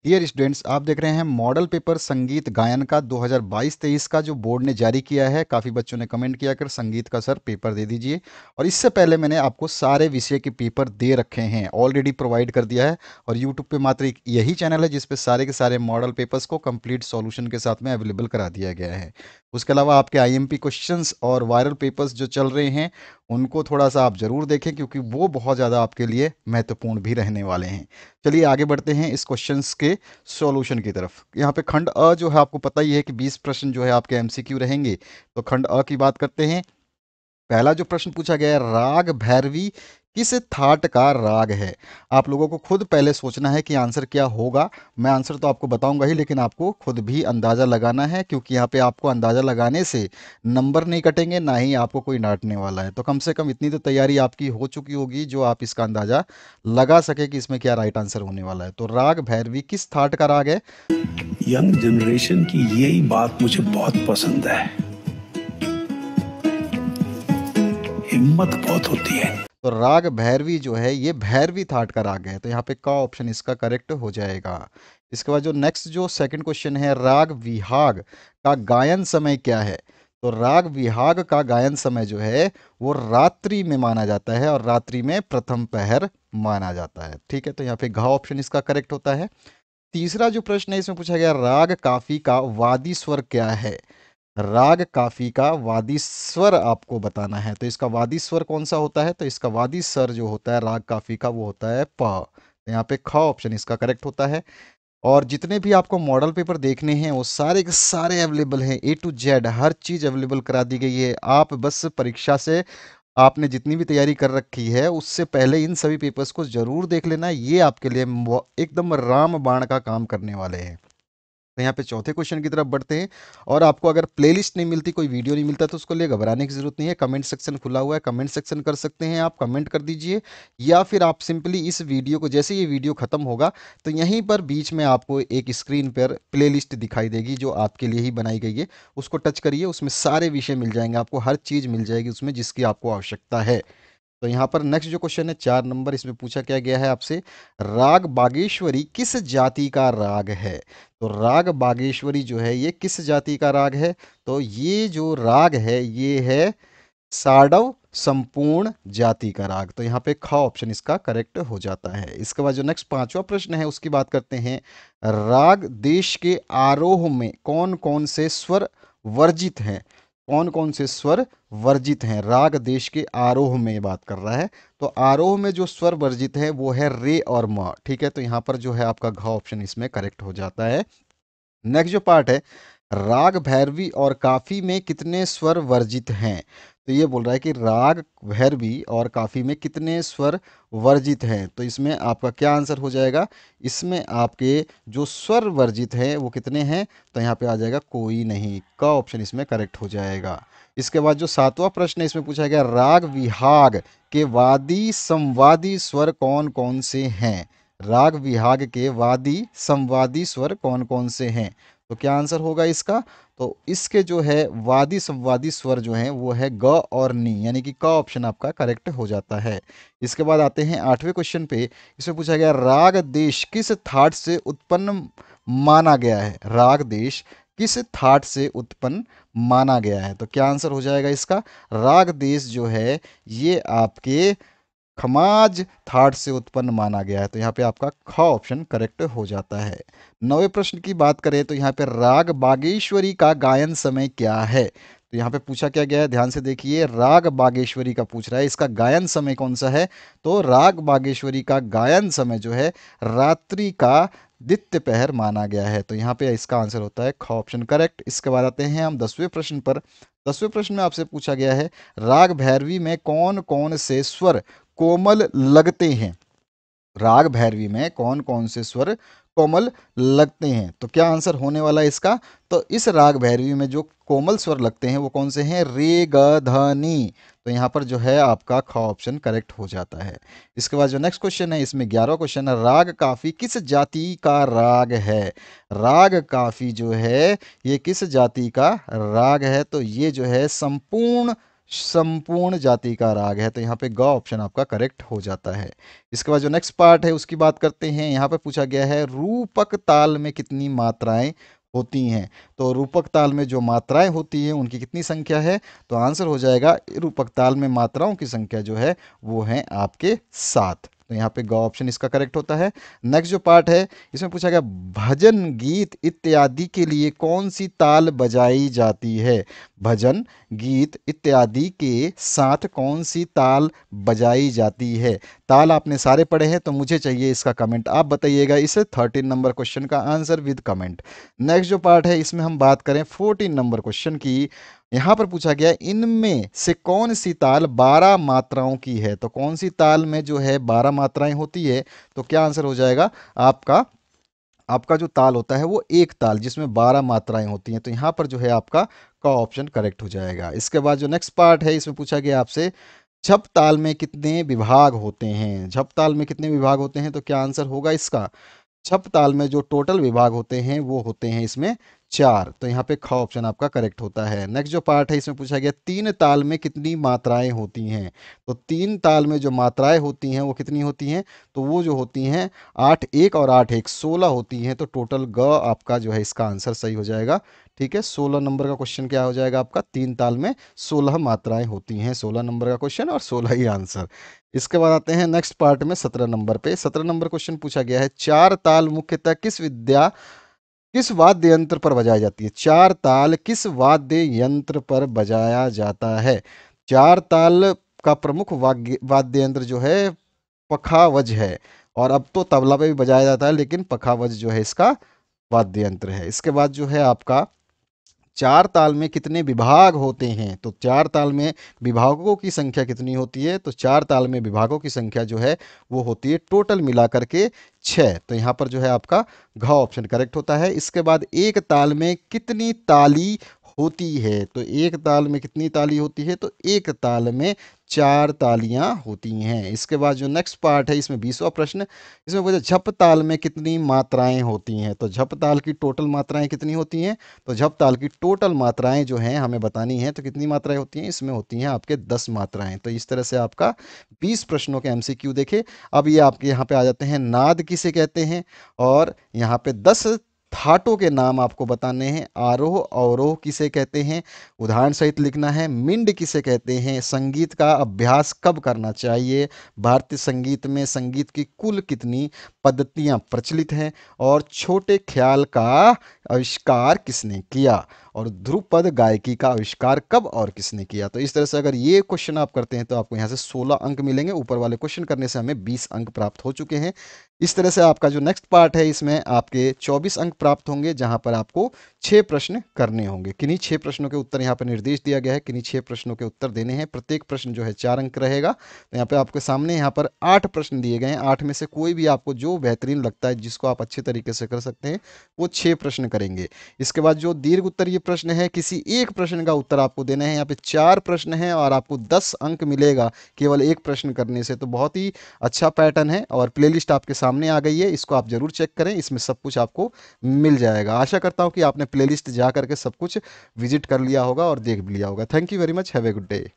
Dear students, आप देख रहे हैं मॉडल पेपर संगीत गायन का 2022-23 का जो बोर्ड ने जारी किया है। काफ़ी बच्चों ने कमेंट किया कर संगीत का सर पेपर दे दीजिए। और इससे पहले मैंने आपको सारे विषय के पेपर दे रखे हैं, ऑलरेडी प्रोवाइड कर दिया है। और यूट्यूब पे मात्र एक यही चैनल है जिस पे सारे के सारे मॉडल पेपर्स को कंप्लीट सॉल्यूशन के साथ में अवेलेबल करा दिया गया है। उसके अलावा आपके आईएमपी क्वेश्चंस और वायरल पेपर्स जो चल रहे हैं उनको थोड़ा सा आप ज़रूर देखें, क्योंकि वो बहुत ज़्यादा आपके लिए महत्वपूर्ण भी रहने वाले हैं। चलिए आगे बढ़ते हैं इस क्वेश्चंस के सॉल्यूशन की तरफ। यहाँ पे खंड अ जो है, आपको पता ही है कि 20 प्रश्न जो है आपके एमसीक्यू रहेंगे। तो खंड अ की बात करते हैं। पहला जो प्रश्न पूछा गया है, राग भैरवी किस थाट का राग है। आप लोगों को खुद पहले सोचना है कि आंसर क्या होगा। मैं आंसर तो आपको बताऊंगा ही, लेकिन आपको खुद भी अंदाज़ा लगाना है, क्योंकि यहाँ पे आपको अंदाज़ा लगाने से नंबर नहीं कटेंगे, ना ही आपको कोई डांटने वाला है। तो कम से कम इतनी तो तैयारी आपकी हो चुकी होगी जो आप इसका अंदाज़ा लगा सके कि इसमें क्या राइट आंसर होने वाला है। तो राग भैरवी किस थाट का राग है। यंग जनरेशन की यही बात मुझे बहुत पसंद है, हिम्मत बहुत होती है। तो राग भैरवी जो है ये भैरवी थाट का राग है, तो यहाँ पे का ऑप्शन इसका करेक्ट हो जाएगा। इसके बाद जो नेक्स्ट जो सेकंड क्वेश्चन है, राग विहाग का गायन समय क्या है। तो राग विहाग का गायन समय जो है वो रात्रि में माना जाता है, और रात्रि में प्रथम पहर माना जाता है। ठीक है, तो यहाँ पे घ ऑप्शन इसका करेक्ट होता है। तीसरा जो प्रश्न है इसमें पूछा गया, राग काफी का वादी स्वर क्या है। राग काफी का वादी स्वर आपको बताना है। तो इसका वादी स्वर कौन सा होता है, तो इसका वादी स्वर जो होता है राग काफी का वो होता है प। तो यहाँ पे ख ऑप्शन इसका करेक्ट होता है। और जितने भी आपको मॉडल पेपर देखने हैं वो सारे के सारे अवेलेबल हैं, ए टू जेड हर चीज़ अवेलेबल करा दी गई है। आप बस परीक्षा से आपने जितनी भी तैयारी कर रखी है उससे पहले इन सभी पेपर्स को जरूर देख लेना, ये आपके लिए एकदम राम बाण का काम करने वाले हैं। तो यहाँ पे चौथे क्वेश्चन की तरफ बढ़ते हैं। और आपको अगर प्लेलिस्ट नहीं मिलती, कोई वीडियो नहीं मिलता, तो उसको लिए घबराने की जरूरत नहीं है। कमेंट सेक्शन खुला हुआ है, कमेंट सेक्शन कर सकते हैं, आप कमेंट कर दीजिए। या फिर आप सिंपली इस वीडियो को, जैसे ये वीडियो खत्म होगा तो यहीं पर बीच में आपको एक स्क्रीन पर प्लेलिस्ट दिखाई देगी जो आपके लिए ही बनाई गई है। उसको टच करिए, उसमें सारे विषय मिल जाएंगे, आपको हर चीज़ मिल जाएगी उसमें जिसकी आपको आवश्यकता है। तो यहाँ पर नेक्स्ट जो क्वेश्चन है 4 नंबर, इसमें पूछा क्या गया है आपसे, राग बागेश्वरी किस जाति का राग है। तो राग बागेश्वरी जो है ये किस जाति का राग है। तो ये जो राग है ये है साडव संपूर्ण जाति का राग। तो यहाँ पे ख ऑप्शन इसका करेक्ट हो जाता है। इसके बाद जो नेक्स्ट पांचवा प्रश्न है उसकी बात करते हैं। राग देश के आरोह में कौन कौन से स्वर वर्जित हैं। कौन कौन से स्वर वर्जित हैं, राग देश के आरोह में बात कर रहा है। तो आरोह में जो स्वर वर्जित है वो है रे और म। ठीक है, तो यहाँ पर जो है आपका घ ऑप्शन इसमें करेक्ट हो जाता है। नेक्स्ट जो पार्ट है, राग भैरवी और काफी में कितने स्वर वर्जित हैं। तो ये बोल रहा है कि राग भैरवी और काफी में कितने स्वर वर्जित हैं। तो इसमें आपका क्या आंसर हो जाएगा, इसमें आपके जो स्वर वर्जित हैं वो कितने हैं। तो यहाँ पे आ जाएगा कोई नहीं, का ऑप्शन इसमें करेक्ट हो जाएगा। इसके बाद जो सातवां प्रश्न है इसमें पूछा गया, राग विहाग के वादी संवादी स्वर कौन कौन से हैं। राग विहाग के वादी संवादी स्वर कौन कौन से हैं। तो क्या आंसर होगा इसका, तो इसके जो है वादी संवादी स्वर जो हैं वो है ग और नी, यानी कि का ऑप्शन आपका करेक्ट हो जाता है। इसके बाद आते हैं आठवें क्वेश्चन पे। इसमें पूछा गया, राग देश किस थाट से उत्पन्न माना गया है। राग देश किस थाट से उत्पन्न माना गया है। तो क्या आंसर हो जाएगा इसका, राग देश जो है ये आपके खमाज थाट से उत्पन्न माना गया है। तो यहाँ पे आपका ख ऑप्शन करेक्ट हो जाता है। नवे प्रश्न की बात करें तो यहाँ पे राग बागेश्वरी का गायन समय क्या है। तो यहाँ पे पूछा क्या गया है, ध्यान से देखिए, राग बागेश्वरी का पूछ रहा है, इसका गायन समय कौन सा है। तो राग बागेश्वरी का गायन समय जो है रात्रि का द्वितीय पहर माना गया है। तो यहाँ पे इसका आंसर होता है ख ऑप्शन करेक्ट। इसके बाद आते हैं हम 10वें प्रश्न पर। 10वें प्रश्न में आपसे पूछा गया है, राग भैरवी में कौन कौन से स्वर कोमल लगते हैं। राग भैरवी में कौन कौन से स्वर कोमल लगते हैं। तो क्या आंसर होने वाला है इसका, तो इस राग भैरवी में जो कोमल स्वर लगते हैं वो कौन से हैं, रे ग ध नी। तो यहाँ पर जो है आपका ख ऑप्शन करेक्ट हो जाता है। इसके बाद जो नेक्स्ट क्वेश्चन है इसमें 11वां क्वेश्चन है, राग काफी किस जाति का राग है। राग काफी जो है ये किस जाति का राग है। तो ये जो है संपूर्ण संपूर्ण जाति का राग है। तो यहाँ पे ग ऑप्शन आपका करेक्ट हो जाता है। इसके बाद जो नेक्स्ट पार्ट है उसकी बात करते हैं। यहाँ पे पूछा गया है रूपक ताल में कितनी मात्राएं होती हैं। तो रूपक ताल में जो मात्राएं होती हैं उनकी कितनी संख्या है। तो आंसर हो जाएगा रूपक ताल में मात्राओं की संख्या जो है वो है आपके 7। तो यहाँ पे ग ऑप्शन इसका करेक्ट होता है। नेक्स्ट जो पार्ट है इसमें पूछा गया भजन गीत इत्यादि के लिए कौन सी ताल बजाई जाती है। भजन गीत इत्यादि के साथ कौन सी ताल बजाई जाती है। ताल आपने सारे पढ़े हैं तो मुझे चाहिए इसका कमेंट, आप बताइएगा इस 13 नंबर क्वेश्चन का आंसर विद कमेंट। नेक्स्ट जो पार्ट है इसमें हम बात करें 14 नंबर क्वेश्चन की। यहां पर पूछा गया इनमें से कौन सी ताल 12 मात्राओं की है। तो कौन सी ताल में जो है 12 मात्राएं होती है। तो क्या आंसर हो जाएगा आपका, आपका जो ताल होता है वो एक ताल जिसमें 12 मात्राएं होती हैं। तो यहाँ पर जो है आपका का ऑप्शन करेक्ट हो जाएगा। इसके बाद जो नेक्स्ट पार्ट है इसमें पूछा गया आपसे झप ताल में कितने विभाग होते हैं। झप ताल में कितने विभाग होते हैं। तो क्या आंसर होगा इसका, छप ताल में जो टोटल विभाग होते हैं वो होते हैं इसमें 4। तो यहाँ पे ख ऑप्शन आपका करेक्ट होता है। नेक्स्ट जो पार्ट है इसमें पूछा गया तीन ताल में कितनी मात्राएं होती हैं। तो तीन ताल में जो मात्राएं होती हैं वो कितनी होती हैं। तो वो जो होती हैं 8 1 और 8 1 16 होती हैं। तो टोटल ग आपका जो है इसका आंसर सही हो जाएगा। ठीक है, 16 नंबर का क्वेश्चन क्या हो जाएगा आपका, तीन ताल में 16 मात्राएं होती हैं। 16 नंबर का क्वेश्चन और 16 ही आंसर। इसके बाद आते हैं नेक्स्ट पार्ट में 17 नंबर पे। 17 नंबर क्वेश्चन पूछा गया है चार ताल मुख्यतः किस वाद्य यंत्र पर बजाई जाती है। चार ताल किस वाद्य यंत्र पर बजाया जाता है। चार ताल का प्रमुख वाद्य यंत्र जो है पखावज है। और अब तो तबला पे भी बजाया जाता है लेकिन पखावज जो है इसका वाद्य यंत्र है। इसके बाद जो है आपका चार ताल में कितने विभाग होते हैं। तो चार ताल में विभागों की संख्या कितनी होती है। तो चार ताल में विभागों की संख्या जो है वो होती है टोटल मिला करके 6। तो यहाँ पर जो है आपका घ ऑप्शन करेक्ट होता है। इसके बाद एक ताल में कितनी ताली होती है। तो एक ताल में कितनी ताली होती है। तो एक ताल में 4 तालियां होती हैं। इसके बाद जो नेक्स्ट पार्ट है इसमें 20वां प्रश्न, इसमें बोला झप ताल में कितनी मात्राएं होती हैं। तो झप ताल की टोटल मात्राएं कितनी होती हैं। तो झप ताल की टोटल मात्राएं जो हैं हमें बतानी है। तो कितनी मात्राएं होती हैं, इसमें होती हैं आपके 10 मात्राएं। तो इस तरह से आपका 20 प्रश्नों के एमसीक्यू देखे। अब ये आपके यहाँ पे आ जाते हैं नाद किसे कहते हैं। और यहाँ पे 10 थाटों के नाम आपको बताने हैं। आरोह अवरोह किसे कहते हैं, उदाहरण सहित लिखना है। मिंड किसे कहते हैं, संगीत का अभ्यास कब करना चाहिए, भारतीय संगीत में संगीत की कुल कितनी पद्धतियां प्रचलित हैं, और छोटे ख्याल का आविष्कार किसने किया, और ध्रुपद गायकी का आविष्कार कब और किसने किया। तो इस तरह से अगर ये क्वेश्चन आप करते हैं तो आपको यहाँ से 16 अंक मिलेंगे। ऊपर वाले क्वेश्चन करने से हमें 20 अंक प्राप्त हो चुके हैं। इस तरह से आपका जो नेक्स्ट पार्ट है इसमें आपके 24 अंक प्राप्त होंगे, जहां पर आपको 6 प्रश्न करने होंगे। किन्हीं 6 प्रश्नों के उत्तर यहाँ पर निर्देश दिया गया है, किन्हीं 6 प्रश्नों के उत्तर देने हैं। प्रत्येक प्रश्न जो है 4 अंक रहेगा। तो यहाँ पे आपके सामने यहाँ पर 8 प्रश्न दिए गए हैं। 8 में से कोई भी आपको जो बेहतरीन लगता है, जिसको आप अच्छे तरीके से कर सकते हैं, वो 6 प्रश्न करेंगे। इसके बाद जो दीर्घ उत्तरीय प्रश्न है, किसी एक प्रश्न का उत्तर आपको देना है। यहाँ पे 4 प्रश्न हैं और आपको 10 अंक मिलेगा केवल एक प्रश्न करने से। तो बहुत ही अच्छा पैटर्न है और प्लेलिस्ट आपके सामने आ गई है, इसको आप जरूर चेक करें। इसमें सब कुछ आपको मिल जाएगा। आशा करता हूँ कि आपने प्लेलिस्ट जा करके सब कुछ विजिट कर लिया होगा और देख भी लिया होगा। Thank you very much, have a good day.